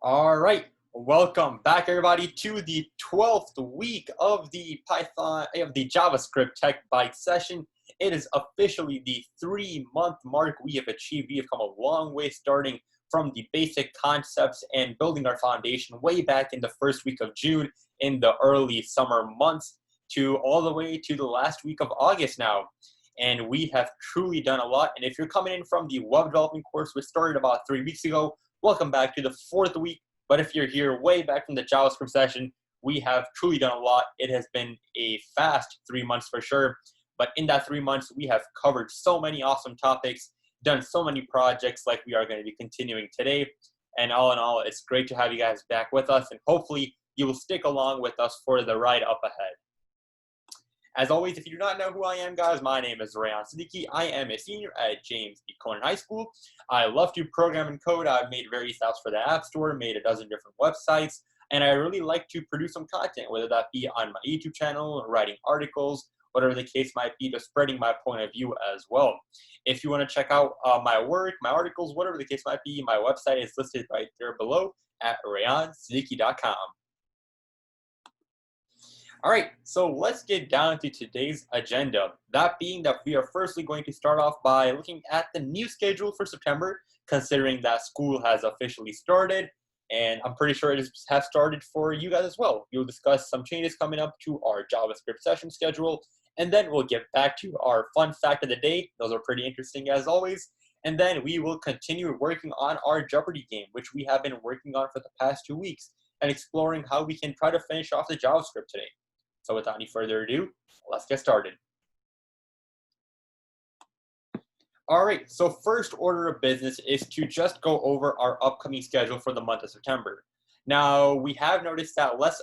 All right, welcome back, everybody, to the 12th week of the JavaScript Tech Bytes session. It is officially the 3-month mark we have achieved. We have come a long way, starting from the basic concepts and building our foundation way back in the first week of June in the early summer months to all the way to the last week of August now. And we have truly done a lot. And if you're coming in from the web development course, which started about 3 weeks ago, welcome back to the 4th week. But if you're here way back from the JavaScript session, we have truly done a lot. It has been a fast 3 months for sure. But in that 3 months, we have covered so many awesome topics, done so many projects like we are going to be continuing today. And all in all, it's great to have you guys back with us. And hopefully you will stick along with us for the ride up ahead. As always, if you do not know who I am, guys, my name is Rayan Siddiqui. I am a senior at James B. Conan High School. I love to program and code. I've made various apps for the App Store, made a dozen different websites, and I really like to produce some content, whether that be on my YouTube channel, writing articles, whatever the case might be, just spreading my point of view as well. If you want to check out my work, my articles, whatever the case might be, my website is listed right there below at rayansiddiqui.com. All right, so let's get down to today's agenda. That being that we are firstly going to start off by looking at the new schedule for September, considering that school has officially started, and I'm pretty sure it has started for you guys as well. We'll discuss some changes coming up to our JavaScript session schedule, and then we'll get back to our fun fact of the day. Those are pretty interesting as always. And then we will continue working on our Jeopardy game, which we have been working on for the past 2 weeks, and exploring how we can try to finish off the JavaScript today. So without any further ado, let's get started. All right, so first order of business is to just go over our upcoming schedule for the month of September. Now, we have noticed that less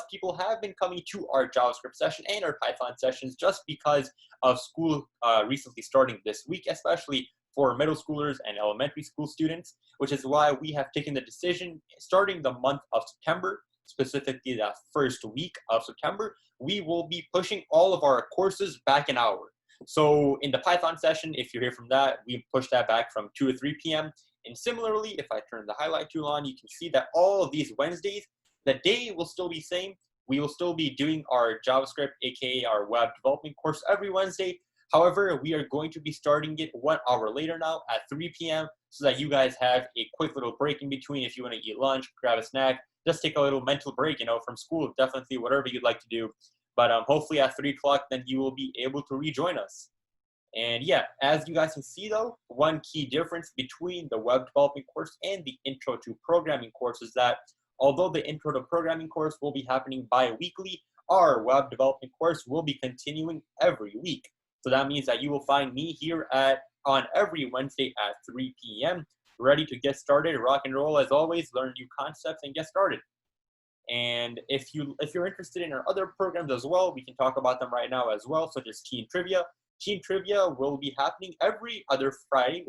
people have been coming to our JavaScript session and our Python sessions just because of school recently starting this week, especially for middle schoolers and elementary school students, which is why we have taken the decision starting the month of September, specifically that first week of September, we will be pushing all of our courses back an hour. So in the Python session, if you're here from that, we push that back from 2 to 3 p.m. And similarly, if I turn the highlight tool on, you can see that all of these Wednesdays, the day will still be same. We will still be doing our JavaScript, aka our web development course every Wednesday. However, we are going to be starting it 1 hour later now at 3 p.m. so that you guys have a quick little break in between if you want to eat lunch, grab a snack, just take a little mental break, from school, definitely whatever you'd like to do. But hopefully at 3 o'clock, then you will be able to rejoin us. And yeah, as you guys can see though, one key difference between the web development course and the intro to programming course is that although the intro to programming course will be happening bi-weekly, our web development course will be continuing every week. So that means that you will find me here on every Wednesday at 3 p.m. ready to get started, rock and roll as always, learn new concepts and get started. And if you're interested in our other programs as well, we can talk about them right now as well, such as Teen Trivia. Teen Trivia will be happening every other Friday,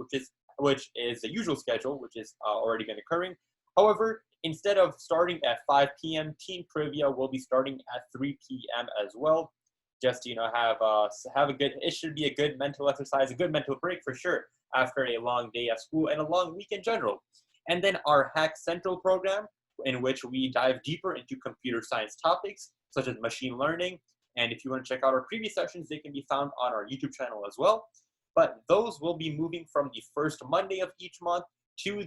which is the usual schedule, which is already been occurring. However, instead of starting at 5 p.m., Teen Trivia will be starting at 3 p.m. as well. Just to it should be a good mental exercise, a good mental break for sure after a long day at school and a long week in general. And then our Hack Central program, in which we dive deeper into computer science topics such as machine learning. And if you want to check out our previous sessions, they can be found on our YouTube channel as well. But those will be moving from the first Monday of each month to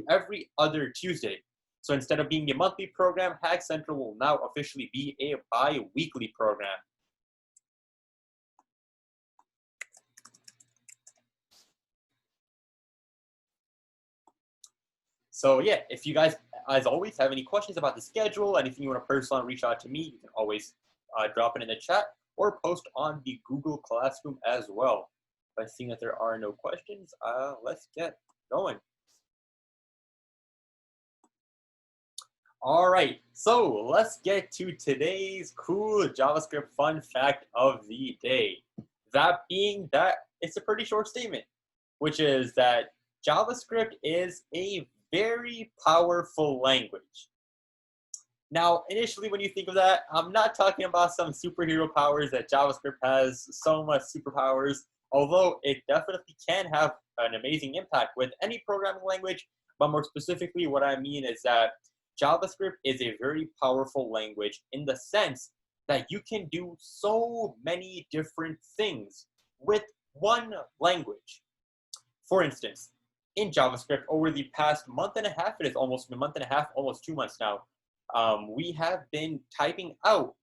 every other Tuesday. So instead of being a monthly program, Hack Central will now officially be a bi-weekly program. So yeah, if you guys, as always, have any questions about the schedule, anything you want to personally reach out to me, you can always drop it in the chat or post on the Google Classroom as well. By seeing that there are no questions, let's get going. All right, so let's get to today's cool JavaScript fun fact of the day. That being that it's a pretty short statement, which is that JavaScript is a very powerful language. Now, initially, when you think of that, I'm not talking about some superhero powers that JavaScript has, so much superpowers, although it definitely can have an amazing impact with any programming language. But more specifically, what I mean is that JavaScript is a very powerful language in the sense that you can do so many different things with one language. For instance, in JavaScript, over the past month and a half, it is almost a month and a half, almost 2 months now, we have been typing out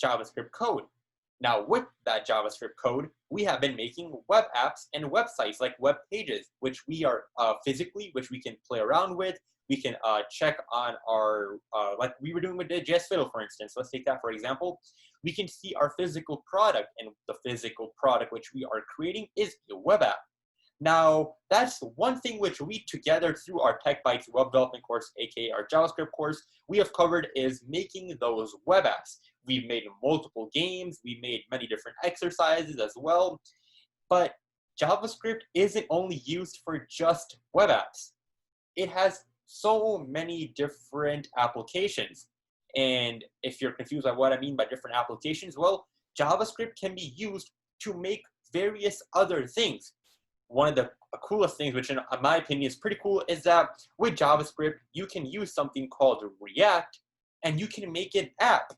JavaScript code. Now, with that JavaScript code, we have been making web apps and websites like web pages, which we are physically, which we can play around with. We can check on our, like we were doing with the JS Fiddle, for instance. Let's take that for example. We can see our physical product, and the physical product which we are creating is a web app. Now, that's one thing which we together through our Tech Bytes web development course, aka our JavaScript course, we have covered is making those web apps. We've made multiple games, we made many different exercises as well, but JavaScript isn't only used for just web apps. It has so many different applications. And if you're confused by what I mean by different applications, well, JavaScript can be used to make various other things. One of the coolest things, which in my opinion is pretty cool, is that with JavaScript, you can use something called React, and you can make an app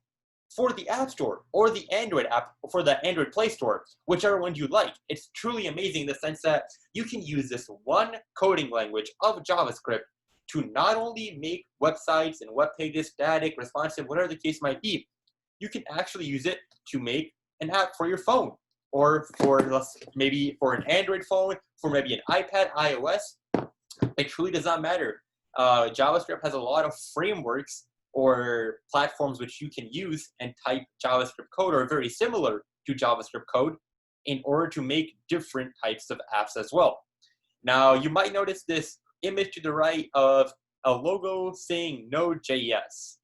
for the App Store or the Android app for the Android Play Store, whichever one you like. It's truly amazing in the sense that you can use this one coding language of JavaScript to not only make websites and web pages static, responsive, whatever the case might be, you can actually use it to make an app for your phone, or for maybe for an Android phone, for maybe an iPad, iOS. It truly does not matter. JavaScript has a lot of frameworks or platforms which you can use and type JavaScript code, or very similar to JavaScript code, in order to make different types of apps as well. Now, you might notice this image to the right of a logo saying Node.js.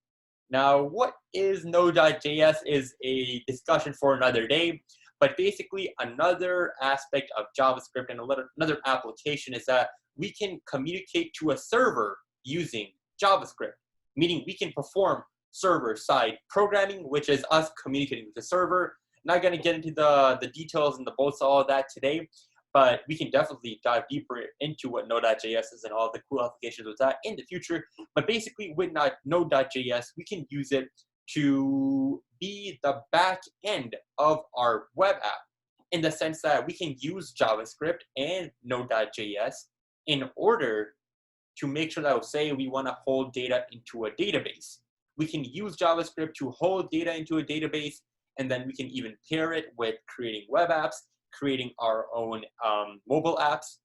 Now, what is Node.js is a discussion for another day, but basically another aspect of JavaScript and another application is that we can communicate to a server using JavaScript, meaning we can perform server-side programming, which is us communicating with the server. Not going to get into the details and the bolts of all of that today, but we can definitely dive deeper into what Node.js is and all the cool applications with that in the future. But basically with Node.js, we can use it to be the back end of our web app, in the sense that we can use JavaScript and Node.js in order to make sure that, say, we want to hold data into a database. We can use JavaScript to hold data into a database, and then we can even pair it with creating web apps, creating our own mobile apps.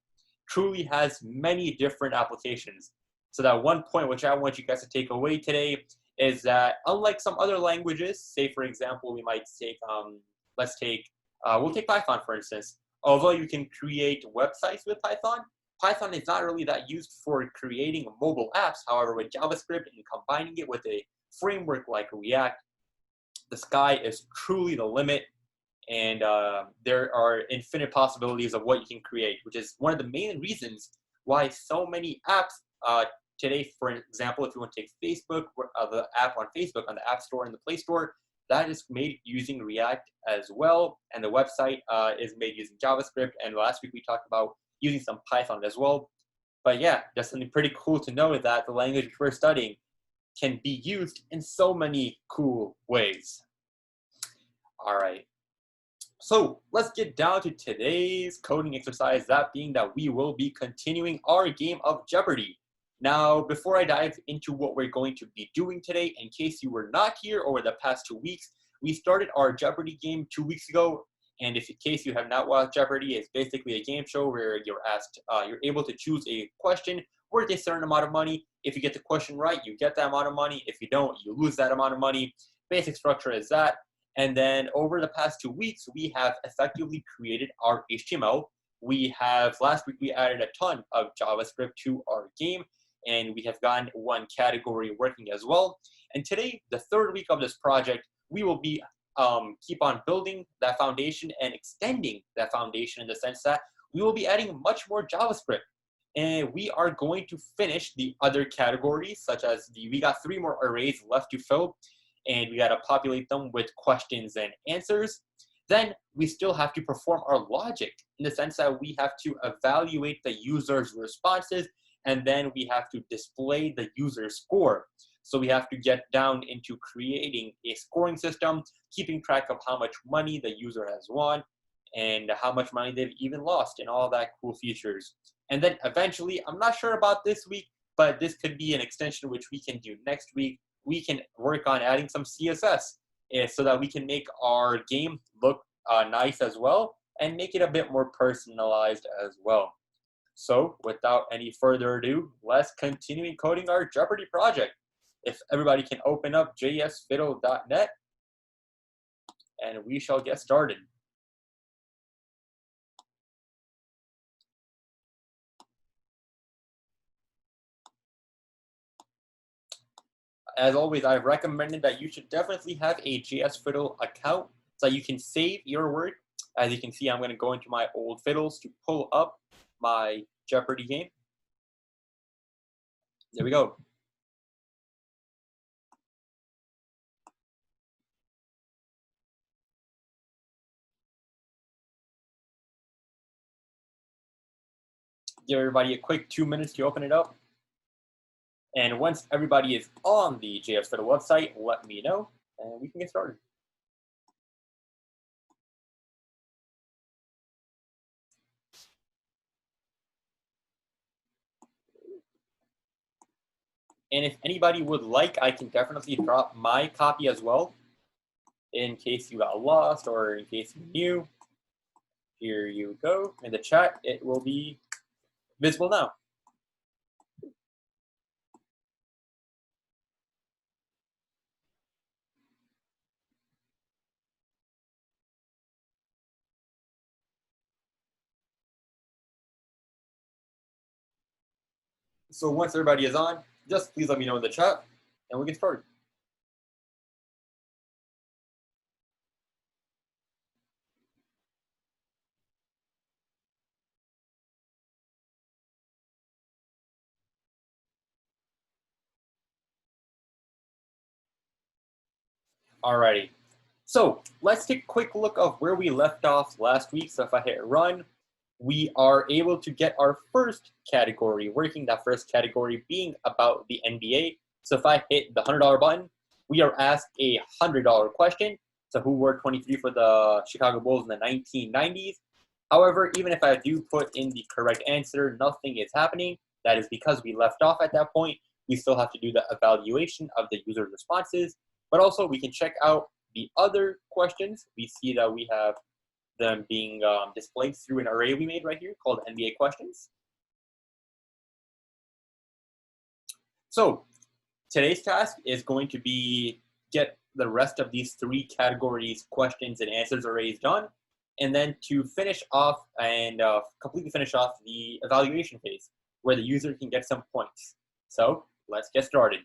Truly has many different applications. So that one point which I want you guys to take away today is that unlike some other languages, say for example, we might take, we'll take Python for instance. Although you can create websites with Python, Python is not really that used for creating mobile apps. However, with JavaScript and combining it with a framework like React, the sky is truly the limit. And there are infinite possibilities of what you can create, which is one of the main reasons why so many apps today, for example, if you want to take Facebook, the app on Facebook, on the App Store and the Play Store, that is made using React as well. And the website is made using JavaScript. And last week we talked about using some Python as well. But yeah, that's something pretty cool to know, that the language which we're studying can be used in so many cool ways. All right. So let's get down to today's coding exercise, that being that we will be continuing our game of Jeopardy! Now, before I dive into what we're going to be doing today, in case you were not here over the past 2 weeks, we started our Jeopardy! Game 2 weeks ago. And if in case you have not watched Jeopardy!, it's basically a game show where you're asked, you're able to choose a question worth a certain amount of money. If you get the question right, you get that amount of money. If you don't, you lose that amount of money. Basic structure is that. And then over the past 2 weeks, we have effectively created our HTML. Last week we added a ton of JavaScript to our game, and we have gotten one category working as well. And today, the third week of this project, we will be keep on building that foundation and extending that foundation, in the sense that we will be adding much more JavaScript. And we are going to finish the other categories, such as we got 3 more arrays left to fill, and we got to populate them with questions and answers. Then we still have to perform our logic, in the sense that we have to evaluate the user's responses and then we have to display the user score. So we have to get down into creating a scoring system, keeping track of how much money the user has won and how much money they've even lost and all that cool features. And then eventually, I'm not sure about this week, but this could be an extension which we can do next week. We can work on adding some CSS so that we can make our game look nice as well and make it a bit more personalized as well. So without any further ado, let's continue coding our Jeopardy project. If everybody can open up jsfiddle.net, and we shall get started. As always, I've recommended that you should definitely have a JSFiddle account so you can save your work. As you can see, I'm going to go into my old fiddles to pull up my Jeopardy game. There we go. Give everybody a quick 2 minutes to open it up. And once everybody is on the JSFiddle website, let me know, and we can get started. And if anybody would like, I can definitely drop my copy as well, in case you got lost or in case you knew. Here you go. In the chat, it will be visible now. So once everybody is on, just please let me know in the chat, and we'll get started. Alrighty. So let's take a quick look of where we left off last week. So if I hit run, we are able to get our first category working, that first category being about the NBA. So if I hit the $100 button, we are asked a $100 question. So who wore 23 for the Chicago Bulls in the 1990s? However, even if I do put in the correct answer, nothing is happening. That is because we left off at that point. We still have to do the evaluation of the user's responses, but also we can check out the other questions. We see that we have them being displayed through an array we made right here called NBA questions. So today's task is going to be get the rest of these three categories, questions and answers arrays done, and then to finish off and completely finish off the evaluation phase where the user can get some points. So let's get started.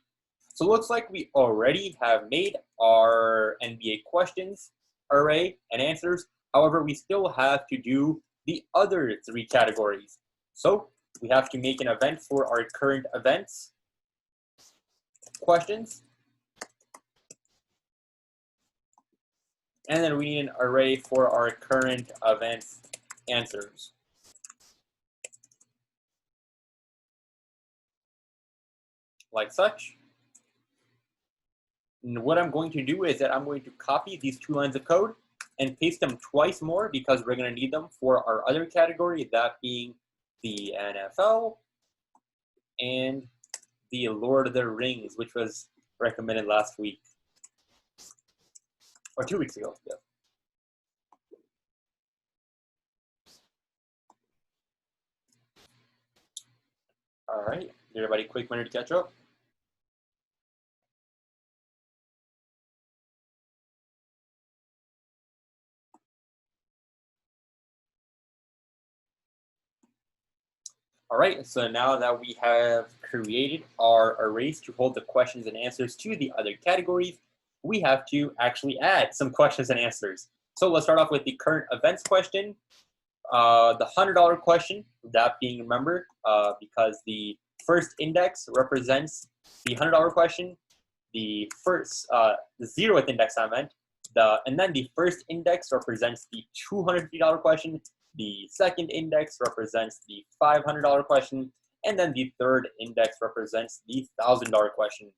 So it looks like we already have made our NBA questions array and answers. However, we still have to do the other three categories. So we have to make an event for our current events questions. And then we need an array for our current events answers. Like such. And what I'm going to do is that I'm going to copy these two lines of code and paste them twice more because we're going to need them for our other category, that being the NFL and the Lord of the Rings, which was recommended last week. Or 2 weeks ago, yeah. All right, everybody, quick minute to catch up. All right, so now that we have created our arrays to hold the questions and answers to the other categories, we have to actually add some questions and answers. So let's start off with the current events question. The $100 question, that being, remember, because the first index represents the $100 question, the 0th index I meant, and then the first index represents the $250 question, the second index represents the $500 question, And then the third index represents the $1,000 question.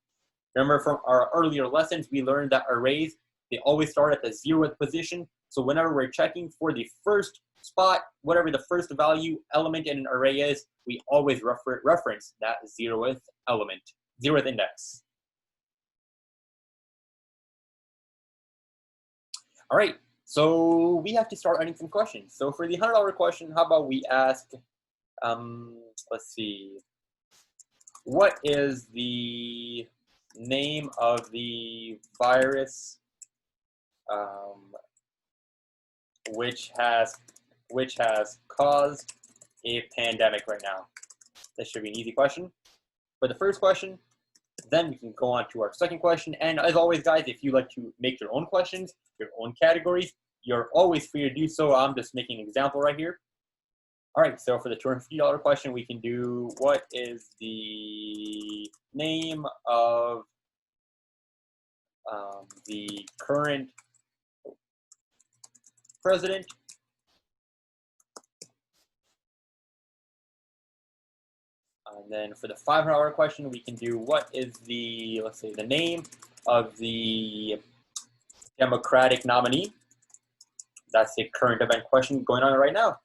Remember from our earlier lessons, we learned that arrays, they always start at the 0th position. So whenever we're checking for the first spot, whatever the first value element in an array is, we always reference that 0th element, 0th index. All right, so we have to start writing some questions. So for the $100 question, how about we ask, let's see, what is the name of the virus which has caused a pandemic right now? This should be an easy question. For the first question, then we can go on to our second question. And as always, guys, if you like to make your own questions, your own categories, you're always free to do so. I'm just making an example right here. All right, so for the $250 question, we can do, what is the name of the current president and then for the $500 question, we can do, what is the, let's say, the name of the Democratic nominee? That's a current event question going on right now.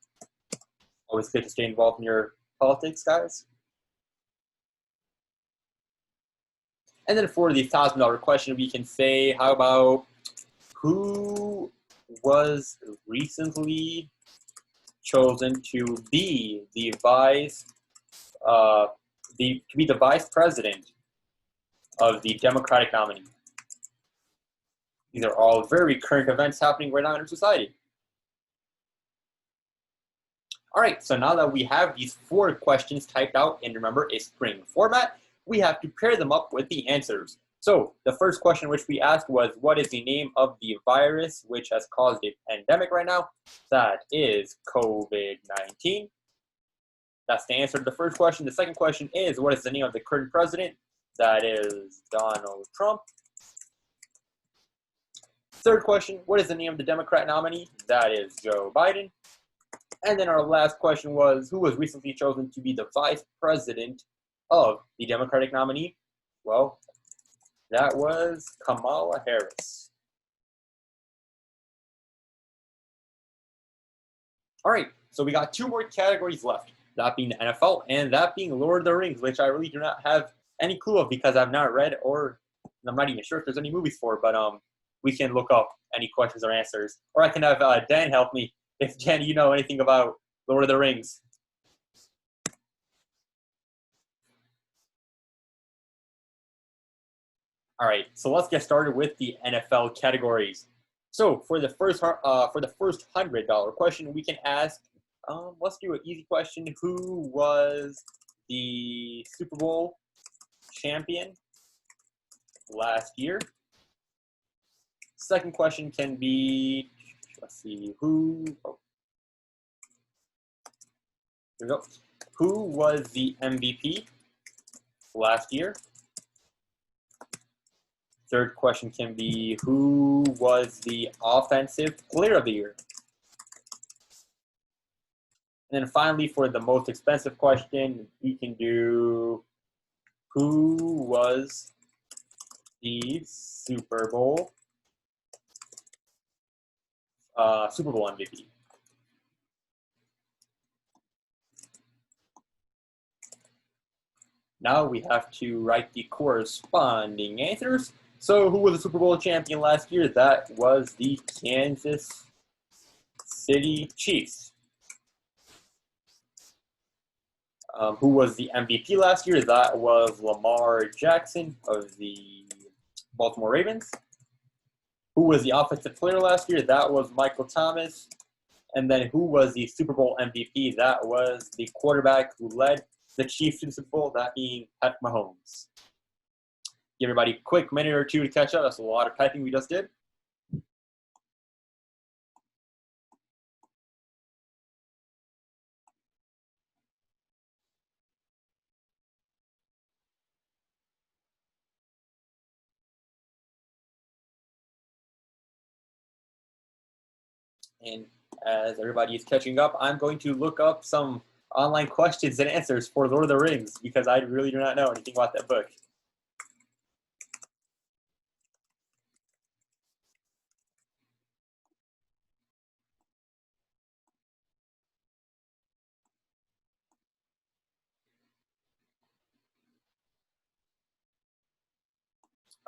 Always good to stay involved in your politics, guys. And then for the $1,000 question, we can say, how about, who was recently chosen to be the vice president of the Democratic nominee? These are all very current events happening right now in our society. All right, so now that we have these 4 questions typed out in, remember, a string format, we have to pair them up with the answers. So the first question which we asked was, what is the name of the virus which has caused a pandemic right now? That is COVID-19. That's the answer to the first question. The second question is, what is the name of the current president? That is Donald Trump. Third question, what is the name of the Democrat nominee? That is Joe Biden. And then our last question was, who was recently chosen to be the vice president of the Democratic nominee? Well, that was Kamala Harris. All right, so we got 2 more categories left, that being the NFL and that being Lord of the Rings, which I really do not have any clue of because I've not read, or I'm not even sure if there's any movies for, but we can look up any questions or answers. Or I can have Dan help me if, Dan, you know anything about Lord of the Rings. All right, so let's get started with the NFL categories. So for the first $100 question, we can ask, let's do an easy question. Who was the Super Bowl champion last year? Second question can be, let's see, who was the MVP last year? Third question can be, who was the offensive player of the year? And then finally, for the most expensive question, we can do, who was the Super Bowl MVP? Now we have to write the corresponding answers. So who was the Super Bowl champion last year? That was the Kansas City Chiefs. Who was the MVP last year? That was Lamar Jackson of the Baltimore Ravens. Who was the offensive player last year? That was Michael Thomas. And then who was the Super Bowl MVP? That was the quarterback who led the Chiefs to the Super Bowl, that being Pat Mahomes. Give everybody a quick minute or 2 to catch up. That's a lot of typing we just did. And as everybody is catching up, I'm going to look up some online questions and answers for Lord of the Rings, because I really do not know anything about that book.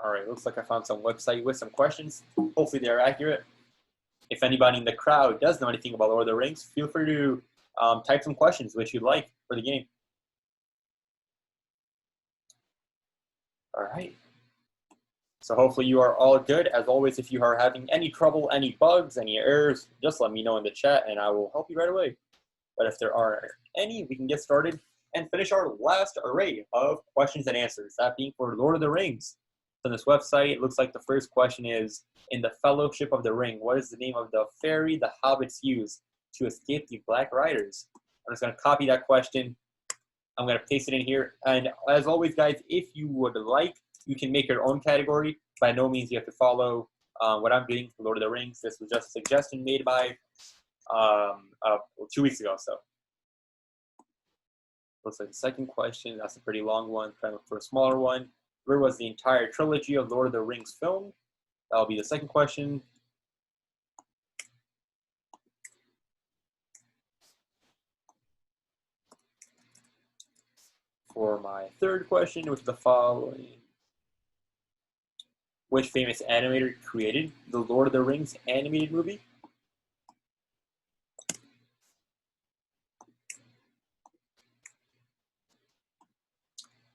All right, looks like I found some website with some questions. Hopefully they're accurate. If anybody in the crowd does know anything about Lord of the Rings, feel free to type some questions which you'd like for the game. All right. So hopefully you are all good. As always, if you are having any trouble, any bugs, any errors, just let me know in the chat and I will help you right away. But if there are any, we can get started and finish our last array of questions and answers, that being for Lord of the Rings. So on this website, it looks like the first question is, in the Fellowship of the Ring, what is the name of the ferry the hobbits use to escape the Black Riders? I'm just going to copy that question. I'm going to paste it in here. And as always, guys, if you would like, you can make your own category. By no means you have to follow what I'm doing for Lord of the Rings. This was just a suggestion made by 2 weeks ago. So looks like the second question. That's a pretty long one. Trying to look for a smaller one. Where was the entire trilogy of Lord of the Rings filmed? That'll be the second question. For my third question, which is the following. Which famous animator created the Lord of the Rings animated movie?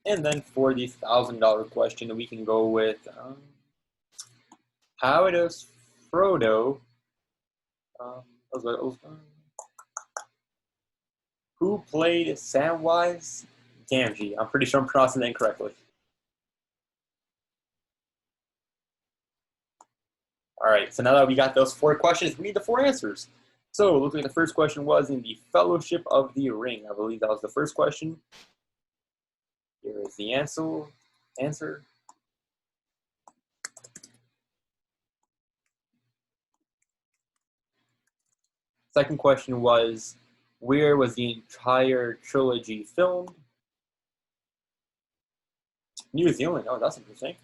And then for the $1,000 question, we can go with how does Frodo, who played Samwise Gamgee? I'm pretty sure I'm pronouncing that incorrectly. All right, so now that we got those 4 questions, we need the 4 answers. So it looks like the first question was in the Fellowship of the Ring. I believe that was the first question. Here is the answer. Second question was, where was the entire trilogy filmed? New Zealand. Oh, that's interesting.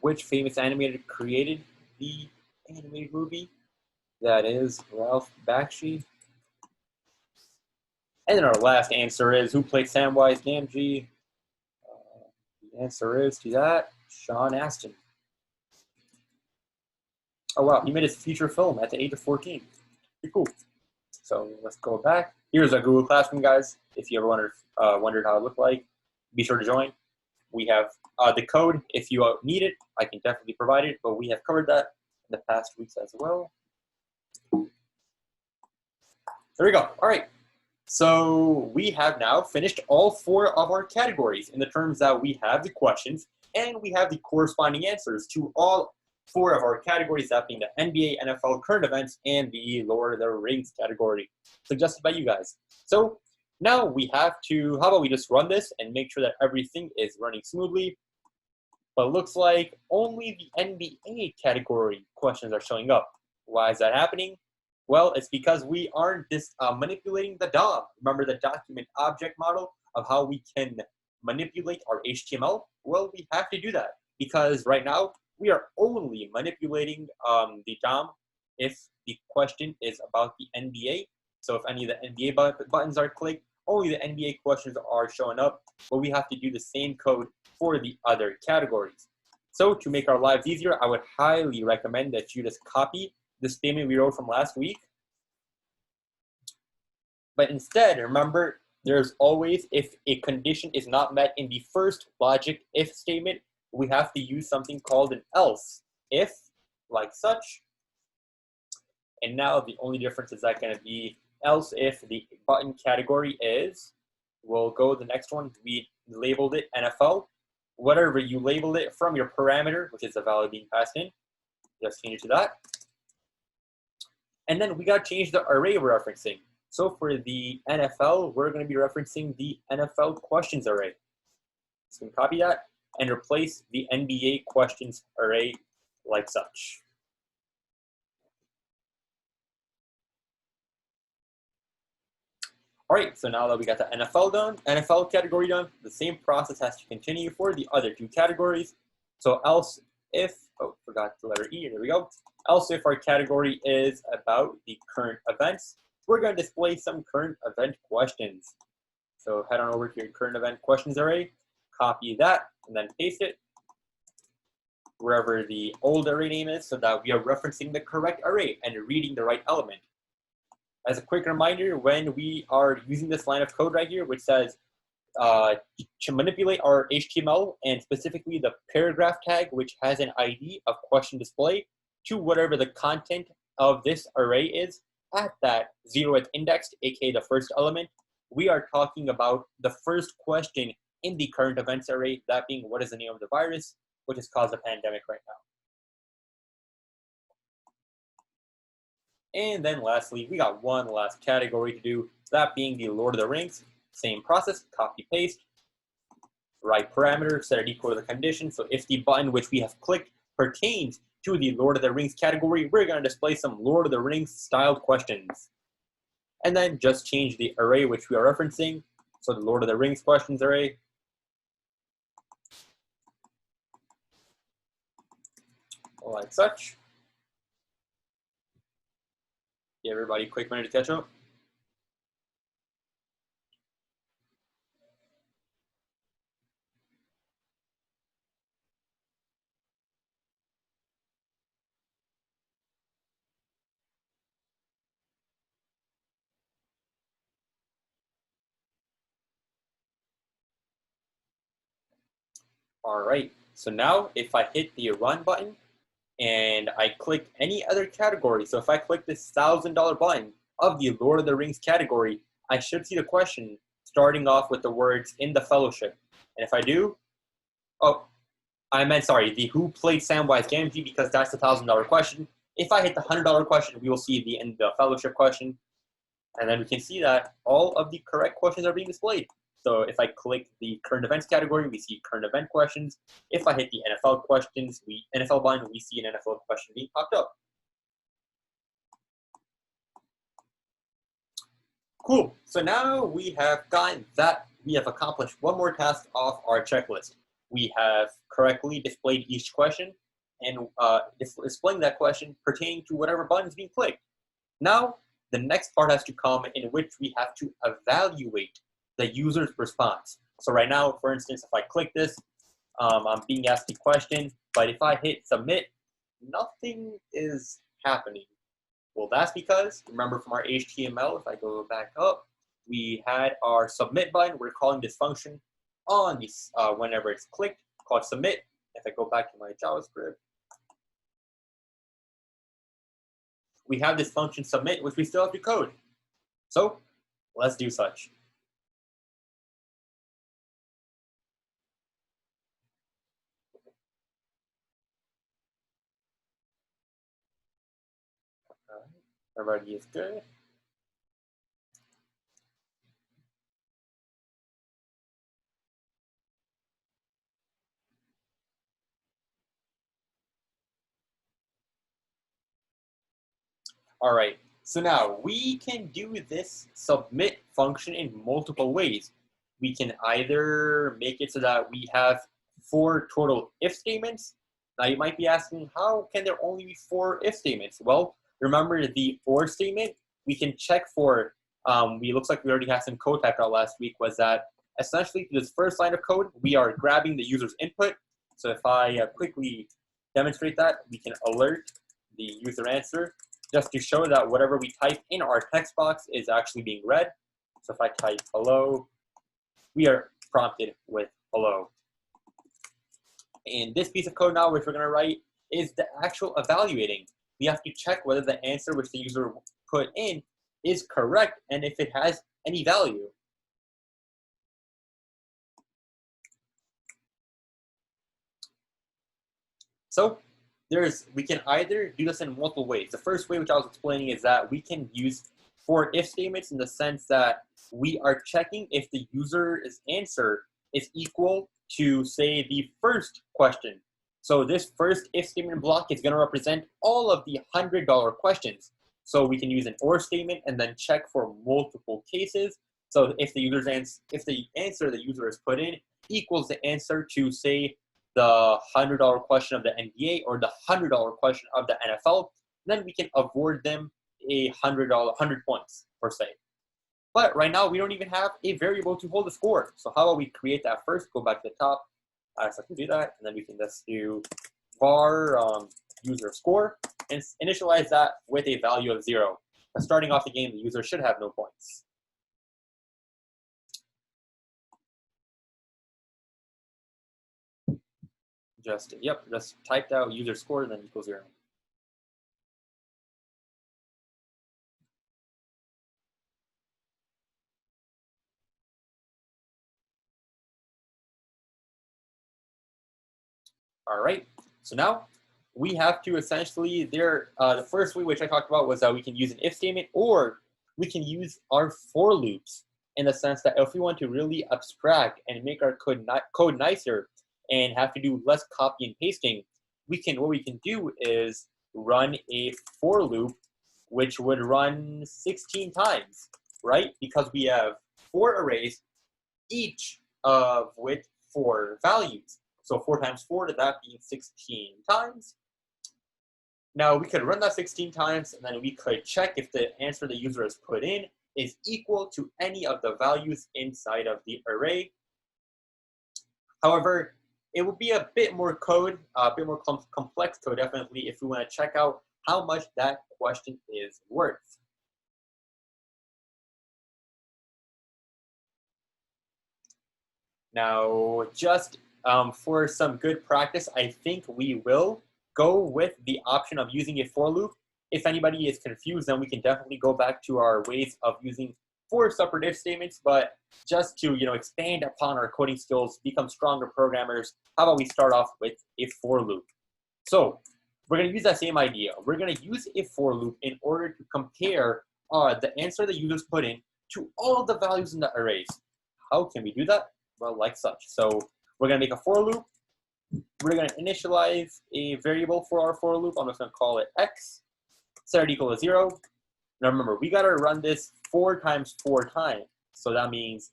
Which famous animator created the animated movie? That is Ralph Bakshi. And then our last answer is, who played Samwise Gamgee? The answer is to that, Sean Astin. Oh wow, he made his feature film at the age of 14. Pretty cool. So let's go back. Here's our Google Classroom, guys. If you ever wondered how it looked like, be sure to join. We have the code. If you need it, I can definitely provide it, but we have covered that in the past weeks as well. There we go. All right. So we have now finished all 4 of our categories in the terms that we have the questions and we have the corresponding answers to all 4 of our categories, that being the NBA, NFL, current events, and the Lord of the Rings category, suggested by you guys. So now we have to, how about we just run this and make sure that everything is running smoothly. But it looks like only the NBA category questions are showing up. Why is that happening? Well, it's because we aren't manipulating the DOM. Remember the document object model of how we can manipulate our HTML? Well, we have to do that because right now we are only manipulating the DOM if the question is about the NBA. So if any of the NBA buttons are clicked, only the NBA questions are showing up, but we have to do the same code for the other categories. So to make our lives easier, I would highly recommend that you just copy the statement we wrote from last week. But instead, remember, there's always, if a condition is not met in the first logic if statement, we have to use something called an else if, like such. And now the only difference is that going to be else if the button category is, we'll go to the next one. We labeled it NFL. Whatever you labeled it from your parameter, which is the value being passed in, just change it to that. And then we got to change the array we're referencing. So for the NFL, we're going to be referencing the NFL questions array. So we can copy that and replace the NBA questions array like such. All right, so now that we got the NFL category done, the same process has to continue for the other two categories. So else if, oh, forgot the letter E, there we go. Else if our category is about the current events, we're going to display some current event questions. So head on over to your current event questions array, copy that, and then paste it wherever the old array name is so that we are referencing the correct array and reading the right element. As a quick reminder, when we are using this line of code right here, which says to manipulate our HTML and specifically the paragraph tag, which has an ID of question display, to whatever the content of this array is at that 0th index, aka the first element, we are talking about the first question in the current events array, that being what is the name of the virus, which has caused a pandemic right now. And then lastly, we got one last category to do, that being the Lord of the Rings. Same process, copy, paste, right parameter, set it equal to the condition. So if the button which we have clicked pertains to the Lord of the Rings category, we're going to display some Lord of the Rings styled questions. And then just change the array which we are referencing. So the Lord of the Rings questions array. Like such. Give everybody a quick minute to catch up. All right, so now if I hit the run button and I click any other category, so if I click this $1,000 button of the Lord of the Rings category, I should see the question starting off with the words in the fellowship. And if I do, oh, I meant, sorry, the who played Samwise Gamgee, because that's the $1,000 question. If I hit the $100 question, we will see the in the fellowship question. And then we can see that all of the correct questions are being displayed. So if I click the current events category, we see current event questions. If I hit the NFL questions, NFL button, we see an NFL question being popped up. Cool. So now we have gotten that. We have accomplished one more task off our checklist. We have correctly displayed each question and displaying that question pertaining to whatever button is being clicked. Now, the next part has to come in which we have to evaluate the user's response. So right now, for instance, if I click this, I'm being asked a question, but if I hit submit, nothing is happening. Well, that's because, remember from our HTML, if I go back up, we had our submit button. We're calling this function on this whenever it's clicked, called submit. If I go back to my JavaScript, we have this function submit, which we still have to code. So let's do such. Everybody is good. All right, so now we can do this submit function in multiple ways. We can either make it so that we have 4 total if statements. Now you might be asking, how can there only be 4 if statements? Well, remember the or statement, we can check for, looks like we already had some code typed out last week, was that essentially through this first line of code, we are grabbing the user's input. So if I quickly demonstrate that, we can alert the user answer, just to show that whatever we type in our text box is actually being read. So if I type hello, we are prompted with hello. And this piece of code now, which we're going to write, is the actual evaluating. We have to check whether the answer which the user put in is correct and if it has any value. So we can either do this in multiple ways. The first way, which I was explaining, is that we can use 4 if statements in the sense that we are checking if the user's answer is equal to, say, the first question. So this first if statement block is going to represent all of the $100 questions. So we can use an or statement and then check for multiple cases So if the answer the user has put in equals the answer to, say, the $100 question of the NBA or the $100 question of the NFL, then we can award them a $100 points per se. But right now we don't even have a variable to hold a score. So how about we create that first? Go back to the top. So I can do that, and then we can just do var user score and initialize that with a value of 0. Starting off the game, the user should have no points. Just typed out user score and then equals 0. All right, so now we have to essentially, the first way which I talked about was that we can use an if statement, or we can use our for loops, in the sense that if we want to really abstract and make our code nicer and have to do less copy and pasting, what we can do is run a for loop which would run 16 times, right? Because we have 4 arrays, each of with 4 values. So 4 times 4, that being 16 times. Now we could run that 16 times, and then we could check if the answer the user has put in is equal to any of the values inside of the array. However, it would be a bit more code, a bit more complex code, definitely, if we want to check out how much that question is worth. Now, just for some good practice, I think we will go with the option of using a for loop. If anybody is confused, then we can definitely go back to our ways of using 4 separate if statements. But just to expand upon our coding skills, become stronger programmers, how about we start off with a for loop? So we're going to use that same idea. We're going to use a for loop in order to compare the answer the users put in to all of the values in the arrays. How can we do that? Well, like such. So we're going to make a for loop. We're going to initialize a variable for our for loop. I'm just going to call it x. Set it equal to 0. Now remember, we got to run this 4 times 4 times. So that means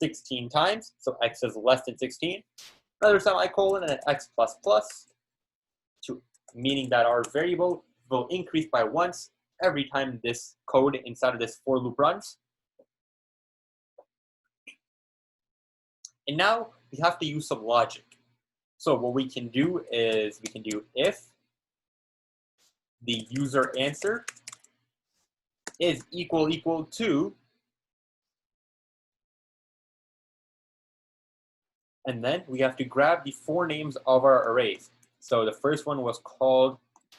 16 times. So x is less than 16. Another semicolon and an x plus plus, meaning that our variable will increase by once every time this code inside of this for loop runs. And now we have to use some logic. So what we can do is we can do if the user answer is equal to, and then we have to grab the 4 names of our arrays. So the first one was called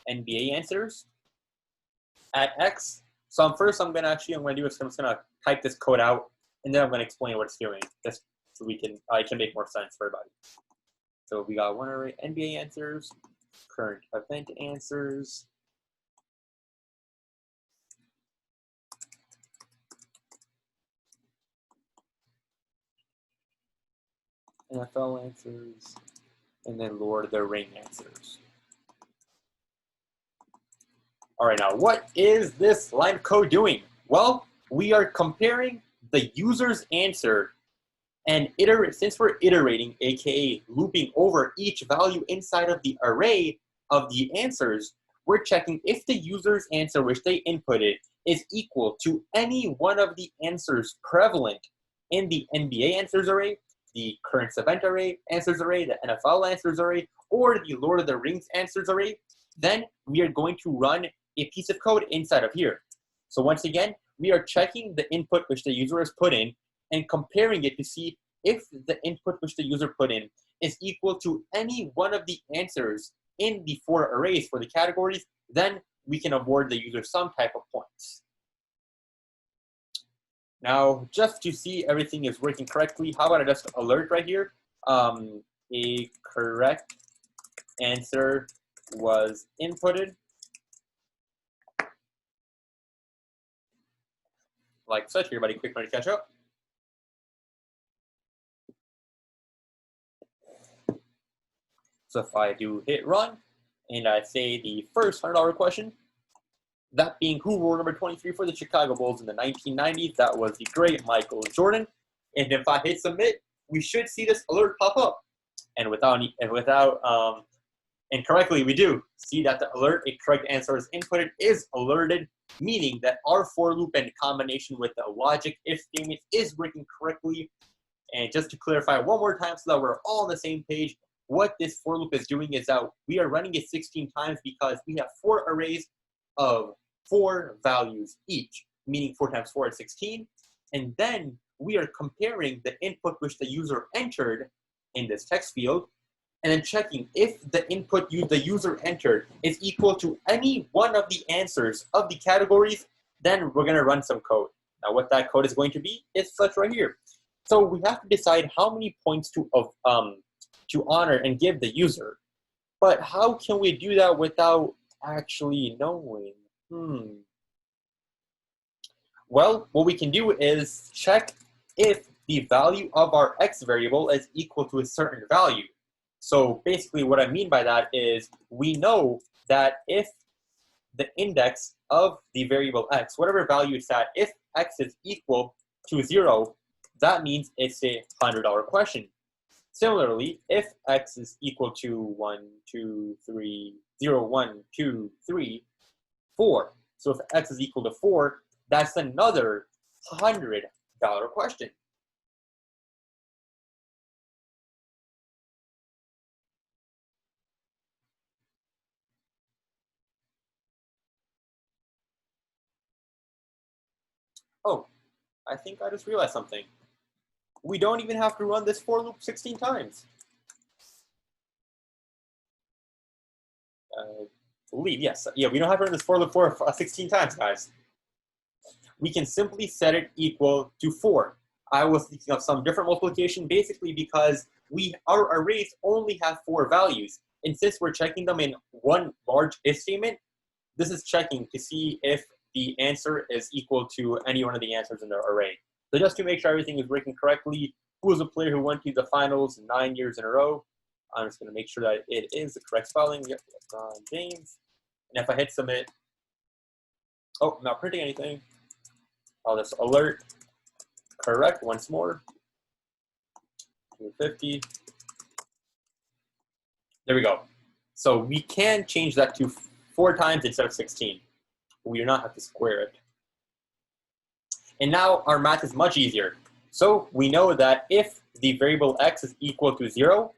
NBA answers at x. So first I'm going to do is I'm just going to type this code out, and then I'm going to explain what it's doing, just so it can make more sense for everybody. So we got one array, NBA answers, current event answers, NFL answers, and then Lord of the Ring answers. All right, now what is this line of code doing? Well, we are comparing the user's answer and since we're iterating, aka looping over each value inside of the array of the answers, we're checking if the user's answer which they inputted is equal to any one of the answers prevalent in the NBA answers array, the current event array answers array, the NFL answers array, or the Lord of the Rings answers array. Then we are going to run a piece of code inside of here. So once again, we are checking the input which the user has put in and comparing it to see if the input which the user put in is equal to any one of the answers in the 4 arrays for the categories. Then we can award the user some type of points. Now, just to see everything is working correctly, how about I just alert right here? A correct answer was inputted. Like such, everybody quick ready to catch up. So if I do hit run, and I say the first $100 question, That being who wore number 23 for the Chicago Bulls in the 1990s. That was the great Michael Jordan. And if I hit submit, we should see this alert pop up. And correctly, we do see that the alert, a correct answer is inputted, is alerted, meaning that our for loop in combination with the logic if statement is working correctly. And just to clarify one more time so that we're all on the same page, what this for loop is doing is that we are running it 16 times because we have 4 arrays of 4 values each, meaning 4 times 4 is 16. And then we are comparing the input which the user entered in this text field, and then checking if the input the user entered is equal to any one of the answers of the categories, then we're going to run some code. Now what that code is going to be is such right here. So we have to decide how many points to honor and give the user. But how can we do that without actually knowing? Well, what we can do is check if the value of our x variable is equal to a certain value. So basically what I mean by that is we know that if the index of the variable x, whatever value it's at, if x is equal to 0, that means it's a $100 question. Similarly, if x is equal to 1, 2, 3, 0, 1, 2, 3, 4. So if x is equal to 4, that's another $100 question. Oh, I think I just realized something. We don't even have to run this for loop 16 times. Believe, yes. Yeah, we don't have to run this for loop 16 times, guys. We can simply set it equal to 4. I was thinking of some different multiplication basically because our arrays only have 4 values. And since we're checking them in one large if statement, this is checking to see if the answer is equal to any one of the answers in the array. So just to make sure everything is working correctly, who was a player who went to the finals 9 years in a row? I'm just going to make sure that it is the correct spelling. Yep, LeBron James. And if I hit submit, oh, I'm not printing anything. I'll just alert correct once more. 250. There we go. So we can change that to 4 times instead of 16. We do not have to square it. And now our math is much easier. So we know that if the variable x is equal to 0,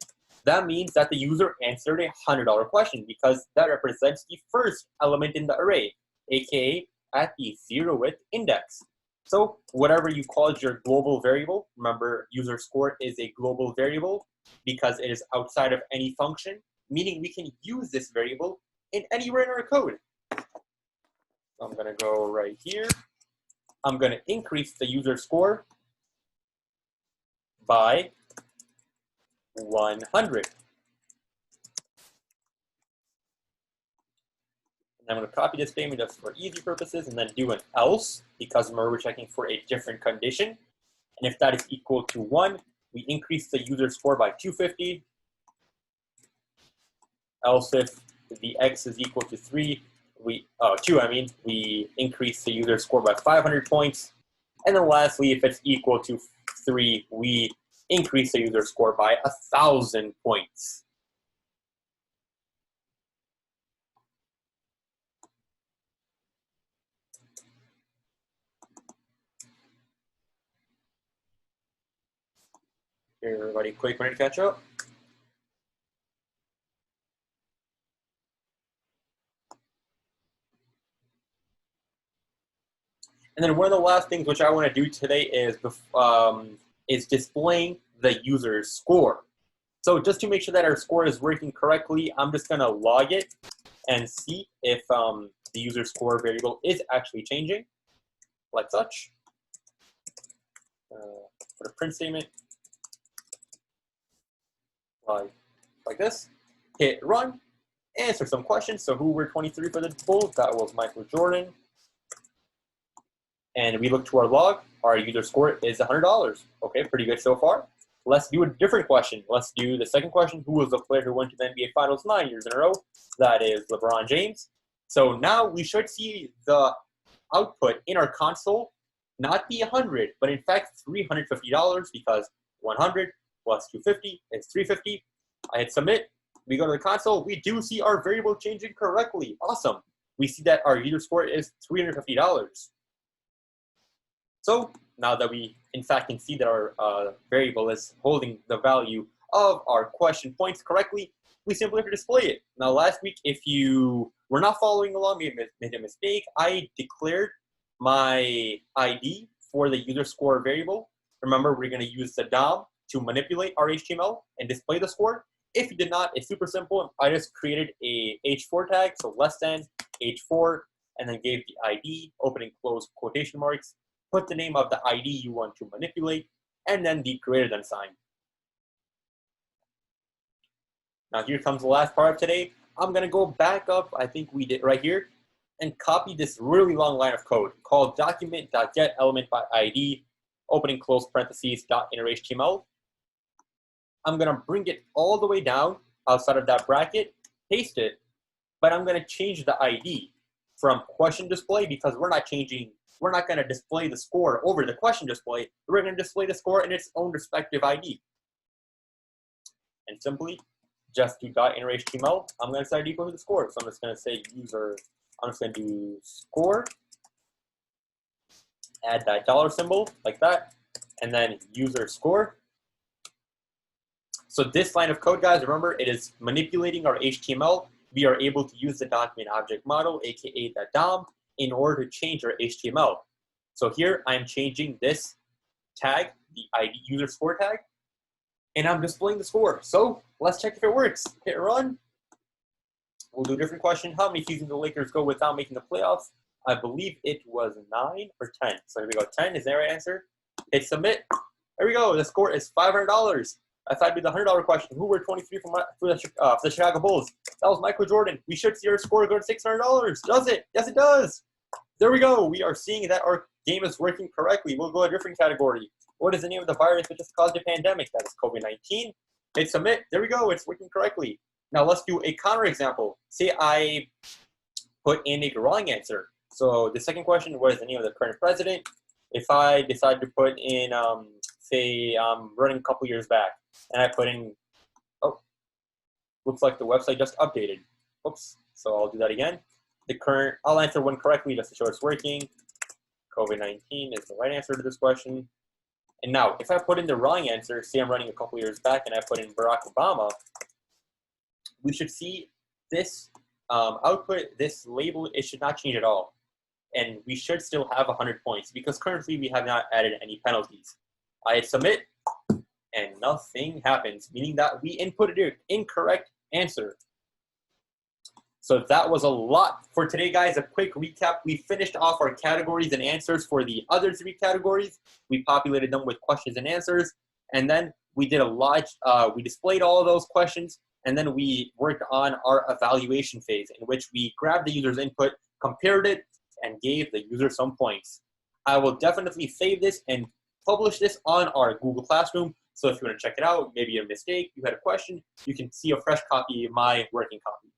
that means that the user answered a $100 question because that represents the first element in the array, aka at the 0th index. So whatever you called your global variable, remember user score is a global variable because it is outside of any function, meaning we can use this variable in anywhere in our code. I'm going to go right here. I'm going to increase the user score by 100. And I'm going to copy this statement just for easy purposes and then do an else because remember we're checking for a different condition. And if that is equal to 1, we increase the user score by 250. Else if the x is equal to 3, we increase the user score by 500 points. And then lastly, if it's equal to 3, we increase the user score by 1,000 points. Here, everybody, quick minute to catch up. And then one of the last things which I want to do today is displaying the user's score. So just to make sure that our score is working correctly, I'm just going to log it and see if the user score variable is actually changing, like such. Put a print statement, like this. Hit run, answer some questions. So who were 23 for the Bulls? That was Michael Jordan. And we look to our log, our user score is $100. Okay, pretty good so far. Let's do a different question. Let's do the second question. Who was the player who went to the NBA Finals 9 years in a row? That is LeBron James. So now we should see the output in our console not be 100, but in fact $350 because 100 plus 250 is 350. I hit submit. We go to the console. We do see our variable changing correctly. Awesome. We see that our user score is $350. So now that we, in fact, can see that our variable is holding the value of our question points correctly, we simply have to display it. Now, last week, if you were not following along, made a mistake, I declared my ID for the user score variable. Remember, we're going to use the DOM to manipulate our HTML and display the score. If you did not, it's super simple. I just created a H4 tag, so less than H4, and then gave the ID, opening, close quotation marks, put the name of the ID you want to manipulate, and then the greater than sign. Now here comes the last part of today. I'm gonna go back up, I think we did right here, and copy this really long line of code called document.getElementById, opening, close parentheses, .innerHTML. I'm gonna bring it all the way down outside of that bracket, paste it, but I'm gonna change the ID from question display because we're not gonna display the score over the question display. We're gonna display the score in its own respective ID. And simply just do .innerHTML. I'm gonna set equal to the score. So I'm just gonna say user, I'm just gonna do score, add that dollar symbol like that, and then user score. So this line of code, guys, remember, it is manipulating our HTML. We are able to use the document object model, aka the DOM, in order to change our HTML. So here I'm changing this tag, the ID user score tag, and I'm displaying the score. So let's check if it works. Hit run. We'll do a different question. How many seasons the Lakers go without making the playoffs? I believe it was 9 or 10. So here we go. 10 is the right answer. Hit submit. There we go. The score is $500. If I do the $100 question, who were 23 for the Chicago Bulls? That was Michael Jordan. We should see our score go to $600. Does it? Yes, it does. There we go. We are seeing that our game is working correctly. We'll go to a different category. What is the name of the virus that just caused a pandemic? That is COVID-19. Hit submit. There we go. It's working correctly. Now let's do a counter example. Say I put in a wrong answer. So the second question, what is the name of the current president? If I decide to put in, say, running a couple years back, and I put in, oh, looks like the website just updated. Oops. So I'll do that again. I'll answer one correctly just to show it's working. COVID-19 is the right answer to this question. And now, if I put in the wrong answer, say I'm running a couple years back and I put in Barack Obama, we should see this output, this label, it should not change at all. And we should still have 100 points because currently we have not added any penalties. I hit submit and nothing happens, meaning that we inputted an incorrect answer. So that was a lot for today, guys. A quick recap. We finished off our categories and answers for the other 3 categories. We populated them with questions and answers. And then we did we displayed all of those questions. And then we worked on our evaluation phase in which we grabbed the user's input, compared it, and gave the user some points. I will definitely save this and publish this on our Google Classroom. So if you want to check it out, maybe a mistake, you had a question, you can see a fresh copy of my working copy.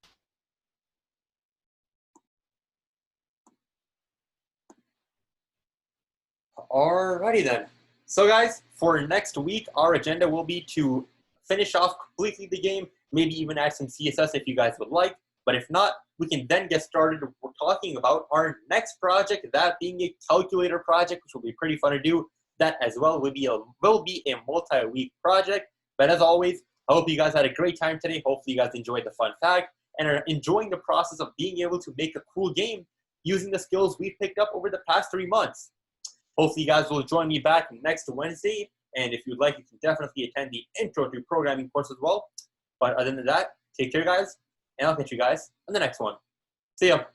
Alrighty then. So guys, for next week, our agenda will be to finish off completely the game, maybe even add some CSS if you guys would like. But if not, we can then get started talking about our next project, that being a calculator project, which will be pretty fun to do. That as well will be a multi-week project. But as always, I hope you guys had a great time today. Hopefully you guys enjoyed the fun fact and are enjoying the process of being able to make a cool game using the skills we've picked up over the past 3 months. Hopefully you guys will join me back next Wednesday. And if you'd like, you can definitely attend the Intro to Programming course as well. But other than that, take care, guys. And I'll catch you guys on the next one. See ya.